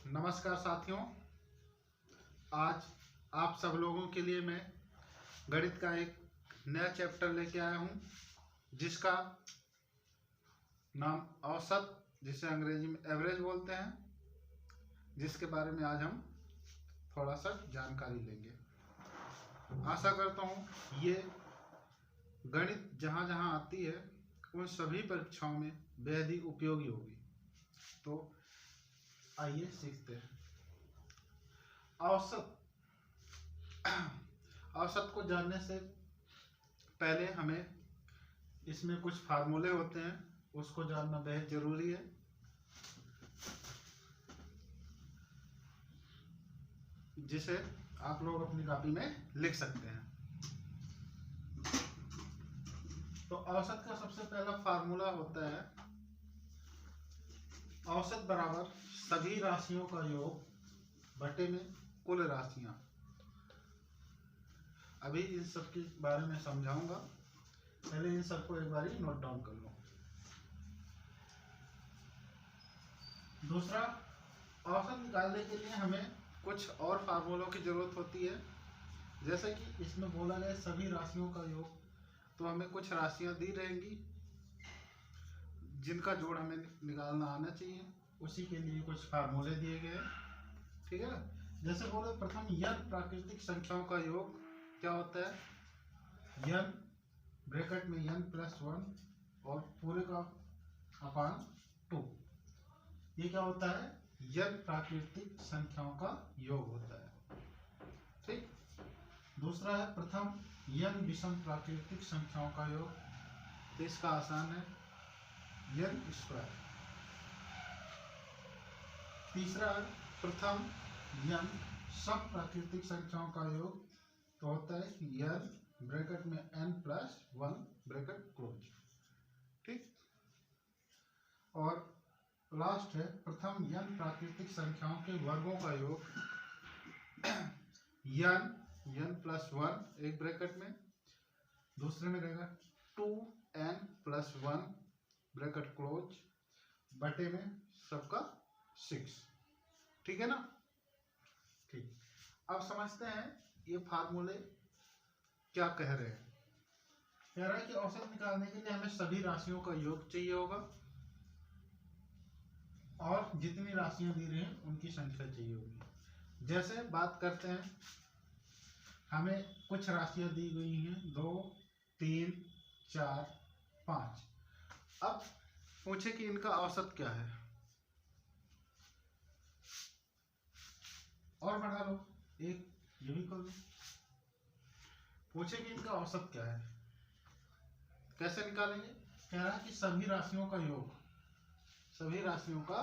नमस्कार साथियों, आज आप सब लोगों के लिए मैं गणित का एक नया चैप्टर लेके आया हूँ जिसका नाम औसत, जिसे अंग्रेजी में एवरेज बोलते हैं, जिसके बारे में आज हम थोड़ा सा जानकारी लेंगे। आशा करता हूँ ये गणित जहाँ जहाँ आती है उन सभी परीक्षाओं में बेहद ही उपयोगी होगी। तो आइए सीखते हैं। औसत को जानने से पहले हमें इसमें कुछ फार्मूले होते हैं, उसको जानना बेहद जरूरी है। जिसे आप लोग अपनी कॉपी में लिख सकते हैं। तो औसत का सबसे पहला फार्मूला होता है औसत बराबर सभी राशियों का योग बटे में कुल राशियां। अभी इन सब के बारे में समझाऊंगा, पहले इन सबको एक बार नोट डाउन कर लो। दूसरा, औसत निकालने के लिए हमें कुछ और फार्मूलों की जरूरत होती है। जैसे कि इसमें बोला गया सभी राशियों का योग, तो हमें कुछ राशियां दी रहेंगी जिनका जोड़ हमें निकालना आना चाहिए। उसी के लिए कुछ फार्मूले दिए गए, ठीक है ना। जैसे बोले प्रथम n प्राकृतिक संख्याओं का योग क्या होता है, n ब्रैकेट में n+1 और पूरे का अपान 2। ये क्या होता है, n प्राकृतिक संख्याओं का योग होता है, ठीक। दूसरा है प्रथम n विषम प्राकृतिक संख्याओं का योग, तो इसका आसान है n²। तीसरा है प्रथम n सम प्राकृतिक संख्याओं का योग, तो होता है n ब्रैकेट में n+1 ब्रैकेट क्लोज, ठीक। और लास्ट है प्रथम n प्राकृतिक संख्याओं के वर्गों का योग, n+1 एक ब्रैकेट में, दूसरे में रहेगा 2n+1 ब्रैकेट क्लोज बटे में सबका 6, ठीक है ना। ठीक, अब समझते हैं ये फार्मूले क्या कह रहे हैं। कह रहा है कि औसत निकालने के लिए हमें सभी राशियों का योग चाहिए होगा और जितनी राशियां दी रही हैं उनकी संख्या चाहिए होगी। जैसे बात करते हैं, हमें कुछ राशियां दी गई हैं 2, 3, 4, 5। अब पूछे कि इनका औसत क्या है, और बढ़ा लो एक, ये भी कर लो। पूछे कि इनका औसत क्या है, कैसे निकालेंगे। कह रहा है कि सभी राशियों का योग, सभी राशियों का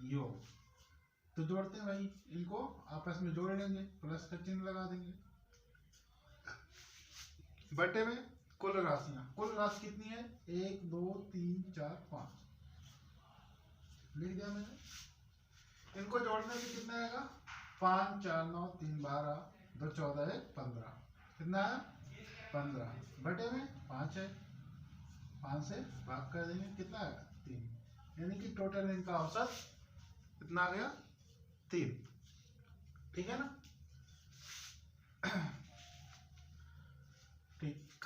योग, तो जोड़ते हैं भाई, इनको आपस में जोड़ लेंगे, प्लस का चिन्ह लगा देंगे, बटे में कुल राशियां। कुल राशि कितनी है, 1, 2, 3, 4, 5 लिख दिया मैंने। इनको जोड़ने में कितना आएगा, 5, 4, 9, 3, 12, 2, 14, 15, कितना है 15, बटे में 5 है, 5 से भाग कर देंगे, कितना आएगा 3, यानी कि टोटल इनका औसत कितना आ गया 3, ठीक है ना। ठीक,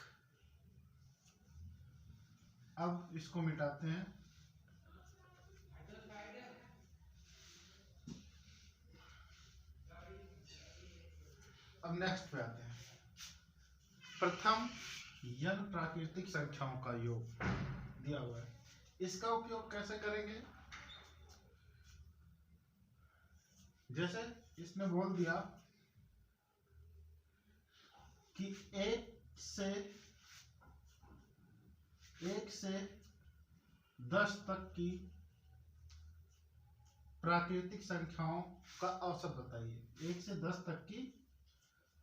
अब इसको मिटाते हैं। अब नेक्स्ट पे आते हैं। प्रथम n प्राकृतिक संख्याओं का योग दिया हुआ है, इसका उपयोग कैसे करेंगे। जैसे इसने बोल दिया कि 1 से 10 तक की प्राकृतिक संख्याओं का औसत बताइए। 1 से 10 तक की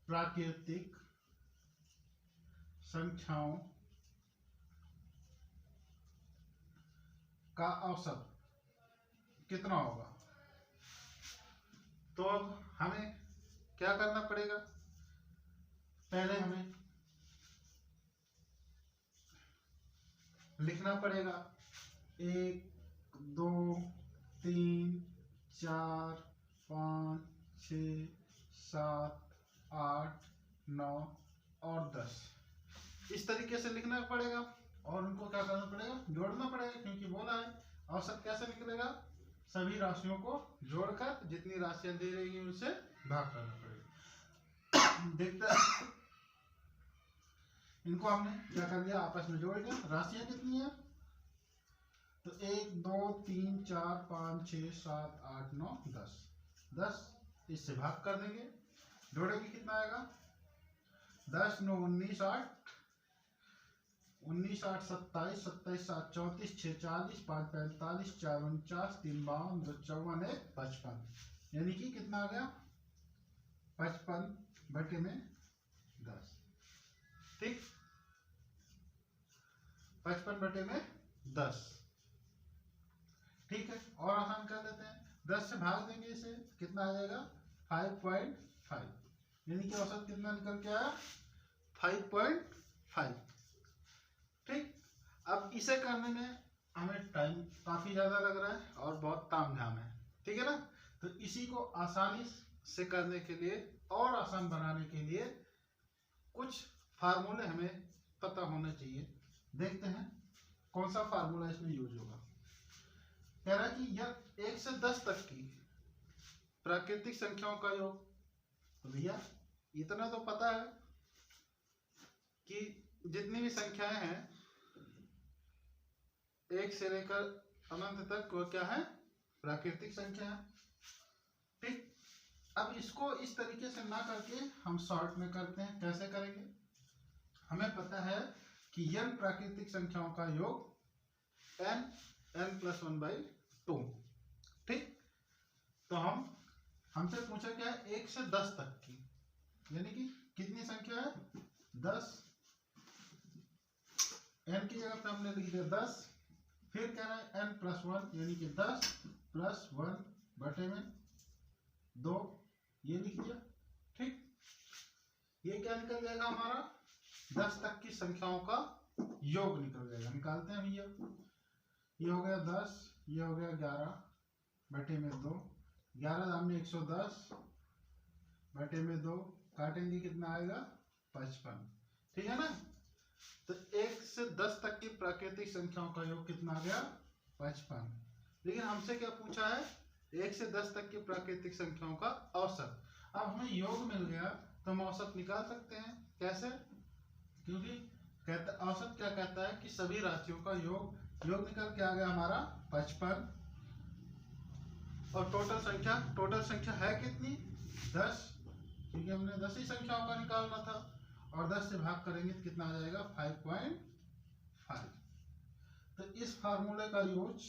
प्राकृतिक संख्याओं का औसत कितना होगा। तो अब हमें क्या करना पड़ेगा, पहले हमें लिखना पड़ेगा 1, 2, 3, 4, 5, 6, 7, 8, 9 और 10 इस तरीके से लिखना पड़ेगा और उनको क्या करना पड़ेगा, जोड़ना पड़ेगा, क्योंकि बोला है औसत कैसे निकलेगा, सभी राशियों को जोड़कर जितनी राशियां दे रही है उसे भाग करना पड़ेगा। देखते हैं इनको हमने क्या कर दिया, आपस में जोड़ दिया। राशियां कितनी है, तो 1, 2, 3, 4, 5, 6, 7, 8, 9, 10 10 इससे भाग कर देंगे, जोड़ेंगे कितना आएगा, 10, 9, 19, 8, 19, 8, 27, 27, 7, 34, 6, 40, 5, 45, 4, 49, 3, 52, 2, 54, 1, 55, यानी कि कितना आ गया, 55 बटे में 10। ठीक, 55 बटे में 10। ठीक है, और आसान कर लेते हैं, 10 से भाग देंगे इसे, कितना आ जाएगा 5.5, यानी कि औसत कितना निकल के आया 5.5। ठीक, अब इसे करने में हमें टाइम काफी ज्यादा लग रहा है और बहुत तामझाम है, ठीक है ना। तो इसी को आसानी से करने के लिए और आसान बनाने के लिए कुछ फार्मूले हमें पता होने चाहिए। देखते हैं कौन सा फार्मूला इसमें यूज होगा। कह रहा है कि यह 1 से 10 तक की प्राकृतिक संख्याओं का योग, तो भैया इतना तो पता है कि जितनी भी संख्याएं हैं 1 से लेकर अनंत तक वो क्या है, प्राकृतिक संख्या है। ठीक, अब इसको इस तरीके से ना करके हम शॉर्ट में करते हैं। कैसे करेंगे, हमें पता है कि n प्राकृतिक संख्याओं का योग n+1/2। ठीक, तो हमसे पूछा क्या है 1 से 10 तक की, यानी कि कितनी संख्या है 10, n की जगह पे हमने लिख दिया 10, फिर कह रहा है n+1 यानी कि 10 + 1 बटे में 2, ये लिख दिया। ठीक, ये क्या निकल जाएगा हमारा 10 तक की संख्याओं का योग निकल जाएगा। निकालते हैं भैया, ये हो गया 10, ये हो गया 11 बटे में 2, 11 दाम 110 बटे में 2, काटेंगे कितना आएगा 55। ठीक है ना, तो 1 से 10 तक की प्राकृतिक संख्याओं का योग कितना आ गया 55। लेकिन हमसे क्या पूछा है 1 से 10 तक की प्राकृतिक संख्याओं का औसत। अब हमें योग मिल गया तो हम औसत निकाल सकते हैं। कैसे, क्योंकि कहता औसत क्या कहता है कि सभी राशियों का योग निकल के आ गया हमारा 55, और टोटल संख्या है कितनी 10, क्योंकि हमने 10 ही संख्याओं का निकालना था, और 10 से भाग करेंगे तो कितना आ जाएगा 5.5। तो इस फार्मूले का यूज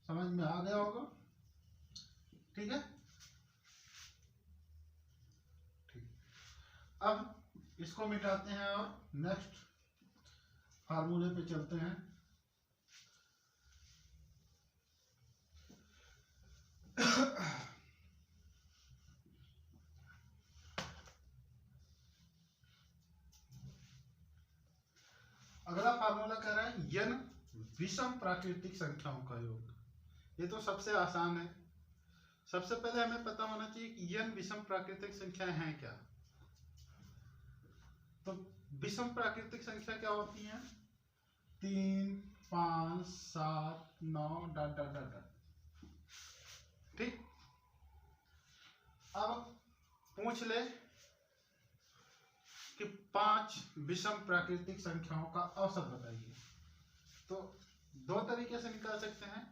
समझ में आ गया होगा। ठीक है, ठीक, अब इसको मिटाते हैं और नेक्स्ट फार्मूले पे चलते हैं। अगला फार्मूला कह रहा है n विषम प्राकृतिक संख्याओं का योग। ये तो सबसे आसान है। सबसे पहले हमें पता होना चाहिए कि n विषम प्राकृतिक संख्याएं हैं क्या। तो विषम प्राकृतिक संख्या क्या होती है, 3, 5, 7, 9 ... ठीक, अब पूछ ले कि 5 विषम प्राकृतिक संख्याओं का औसत बताइए। तो दो तरीके से निकाल सकते हैं।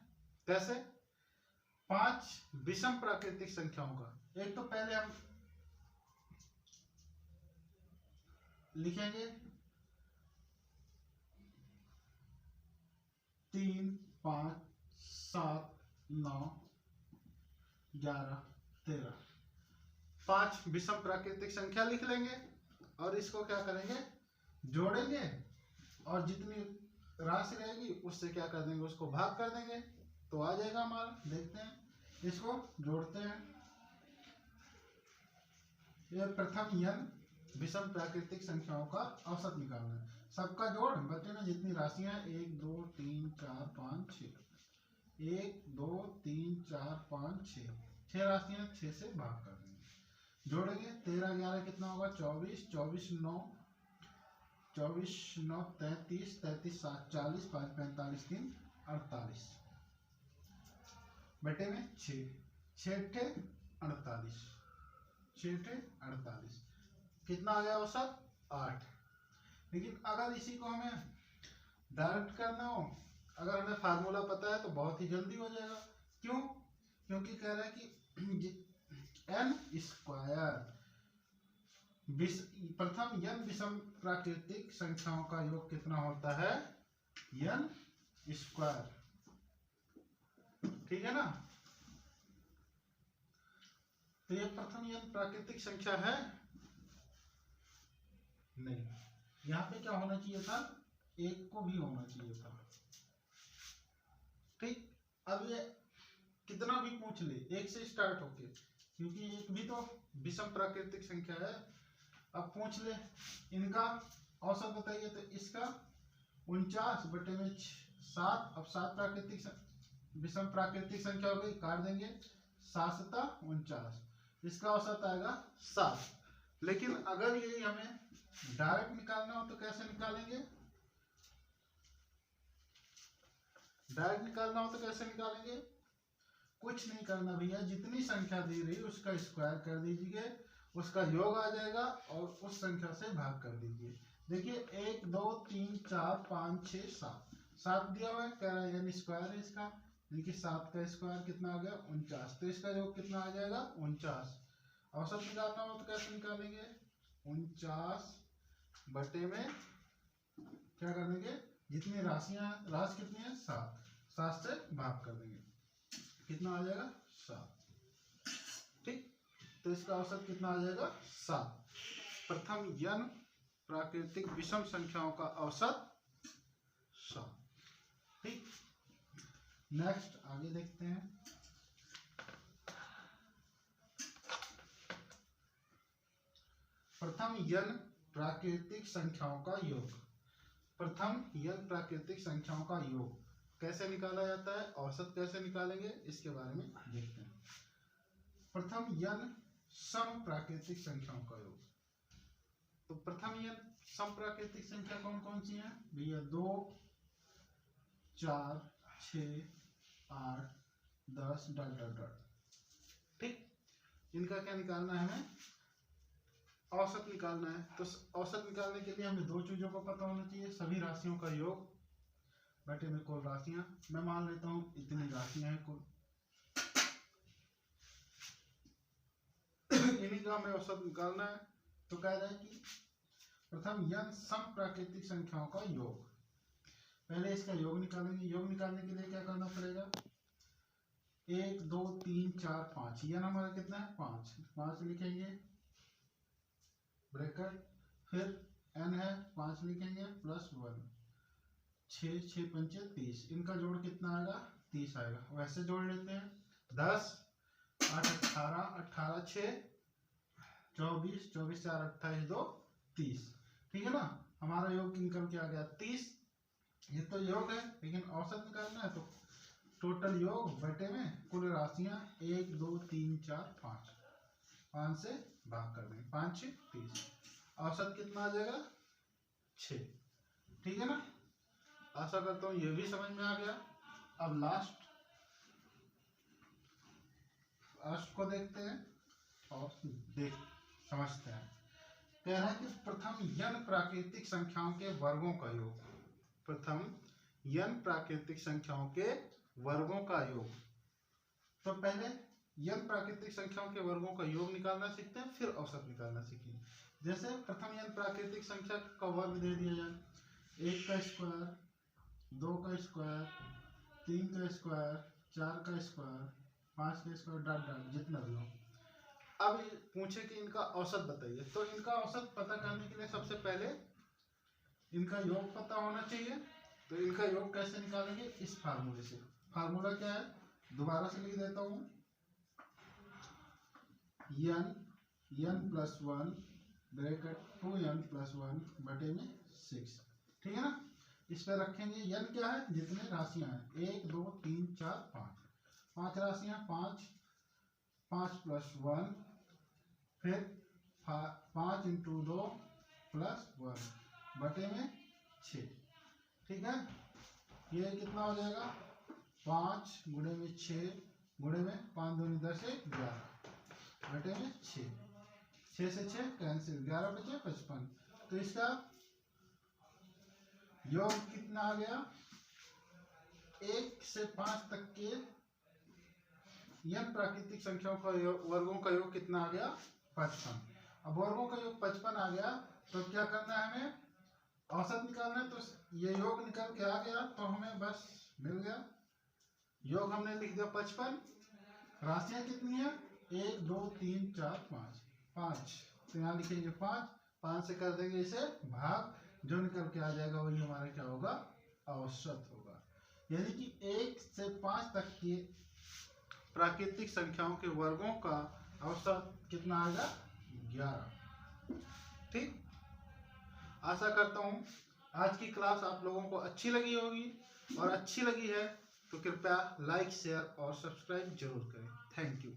कैसे, 5 विषम प्राकृतिक संख्याओं का, एक तो पहले हम लिखेंगे 3, 5, 7, 9, 11, 13, 5 विषम प्राकृतिक संख्या लिख लेंगे और इसको क्या करेंगे जोड़ेंगे, और जितनी राशि रहेगी उससे क्या कर देंगे, उसको भाग कर देंगे, तो आ जाएगा हमारा। देखते हैं, इसको जोड़ते हैं। ये प्रथम n विषम प्राकृतिक संख्याओं का औसत निकालना है। सबका जोड़ बचे में जितनी राशियां 1, 2, 3, 4, 5, 6, 1, 2, 3, 4, 5, 6, 6 राशियां 6 से भाग कर देंगे, जोड़ेंगे 13 11 कितना होगा 24, 24 9 24 9 33, 33 7 40, 5 45 3 48 बटे में 6, 6 ठे 48, 6 ठे 48 कितना आ गया औसत 8। लेकिन अगर इसी को हमें डायरेक्ट करना हो, अगर हमें फार्मूला पता है तो बहुत ही जल्दी हो जाएगा। क्यों? क्योंकि कह रहा है कि n स्क्वायर प्रथम n विषम प्राकृतिक संख्याओं का योग कितना होता है n स्क्वायर, ठीक है ना। तो ये प्रथम n प्राकृतिक संख्या है नहीं, यहाँ पे क्या होना चाहिए था 1 को भी होना चाहिए था, ठीक। अब ये कितना भी पूछ ले 1 से स्टार्ट होके, क्योंकि 1 भी तो विषम प्राकृतिक संख्या है। अब पूछ ले इनका औसत बताइए, तो इसका 49 बटे में 7। अब 7 प्राकृतिक विषम प्राकृतिक संख्या हो गई, काट देंगे 7 7 49, इसका औसत आएगा 7। लेकिन अगर यही हमें डायरेक्ट निकालना हो तो कैसे निकालेंगे, डायरेक्ट निकालना हो तो कैसे निकालेंगे, कुछ नहीं करना भैया, जितनी संख्या दी रही उसका स्क्वायर कर दीजिए, उसका योग आ जाएगा और उस संख्या से भाग कर दीजिए। देखिए 1 2 3 4 5 6 7, 7 दिया हुआ है, कह रहा है यानी स्क्वायर है इसका, यानी कि 7 का स्क्वायर कितना आ गया 49, तो इसका योग कितना आ जाएगा 49। औसत निकालना हो तो कैसे निकालेंगे 49 बटे में क्या कर देंगे, जितनी राशियां राशि कितनी है 7, 7 से भाग कर देंगे, कितना आ जाएगा 7, ठीक। तो इसका औसत कितना आ जाएगा 7। प्रथम n प्राकृतिक विषम संख्याओं का औसत 7, ठीक। नेक्स्ट आगे देखते हैं। प्रथम n प्राकृतिक संख्याओं का योग, प्रथम n प्राकृतिक संख्याओं का योग कैसे निकाला जाता है, औसत कैसे निकालेंगे, इसके बारे में देखते हैं। प्रथम n सम प्राकृतिक संख्याओं का योग, तो प्रथम n सम प्राकृतिक संख्या कौन कौन सी है भैया, 2 4 6 8 10 डॉट डॉट डॉट, ठीक। इनका क्या निकालना है, हमें औसत निकालना है। तो औसत निकालने के लिए हमें 2 चीजों को पता होना चाहिए, सभी राशियों का योग बटे में कुल राशियां। मैं मान लेता हूं इतनी राशियां हैं कुल, इन्हीं का हमें औसत निकालना है। तो कह रहे हैं कि प्रथम n सम प्राकृतिक संख्याओं का योग, पहले इसका योग निकालेंगे। योग निकालने के लिए क्या करना पड़ेगा, 1 2 3 4 5, n हमारा कितना है 5, 5 लिखेंगे ब्रैकेट, फिर n है 5 लिखेंगे प्लस 1, 6 6 5 30, इनका जोड़ कितना आएगा 30 आएगा। वैसे जोड़ लेते हैं, 10 8 18 18 6 24 24 4 28 2 30, ठीक है ना। हमारा योग निकल के आ गया 30। ये तो योग है, लेकिन औसत निकालना है तो टोटल योग बटे में कुल राशियां 1 2 3 4 5, 5 से भाग कर देंगे, 5 6 30, औसत कितना आ जाएगा 6, ठीक है ना। आशा करता हूँ ये भी समझ में आ गया। अब लास्ट को देखते हैं और समझते हैं। कह रहा है कि प्रथम n प्राकृतिक संख्याओं के वर्गों का योग, प्रथम n प्राकृतिक संख्याओं के वर्गों का योग। तो पहले n प्राकृतिक संख्याओं के वर्गों का योग निकालना सीखते हैं, फिर औसत निकालना सीखेंगे। जैसे प्रथम n प्राकृतिक संख्या का वर्ग दे दिया जाए, 1 का स्क्वायर, 2 का स्क्वायर, 3 का स्क्वायर, 4 का स्क्वायर, 5 का स्क्वायर डॉट डॉट जितना भी हो। अब पूछे कि इनका औसत बताइए, तो इनका औसत पता करने के लिए सबसे पहले इनका योग पता होना चाहिए। तो इनका योग कैसे निकालेंगे, इस फार्मूले से। फार्मूला क्या है, दोबारा से लिख देता हूं, n plus 1 bracket 2n plus 1 बटे में 6, ठीक है ना। इस पर रखेंगे n क्या है, जितने राशियां हैं 1 2 3 4 5, 5 राशियां, 5 5 + 1, फिर 5 × 2 + 1 बटे में 6। ठीक है, ये कितना हो जाएगा 5 × 6 × 5 दूनी 10 11 बटे में 6। 6 से 6 कैंसिल, 11 बचे 55। तो इसका योग कितना आ गया, 1 से 5 तक के n प्राकृतिक संख्याओं का वर्गों का योग कितना आ गया 55। अब वर्गों का योग 55 आ गया तो क्या करना है, हमें औसत निकालना है। तो ये योग निकल के आ गया तो हमें बस मिल गया योग, हमने लिख दिया 55। राशियां कितनी है 1 2 3 4 5, तो यहाँ लिखेंगे 5 से कर देंगे इसे भाग, जो निकल के आ जाएगा वही हमारा क्या होगा औसत होगा। यानी कि 1 से 5 तक की प्राकृतिक संख्याओं के वर्गों का औसत कितना आएगा 11। ठीक, आशा करता हूँ आज की क्लास आप लोगों को अच्छी लगी होगी, और अच्छी लगी है तो कृपया लाइक शेयर और सब्सक्राइब जरूर करें। Thank you.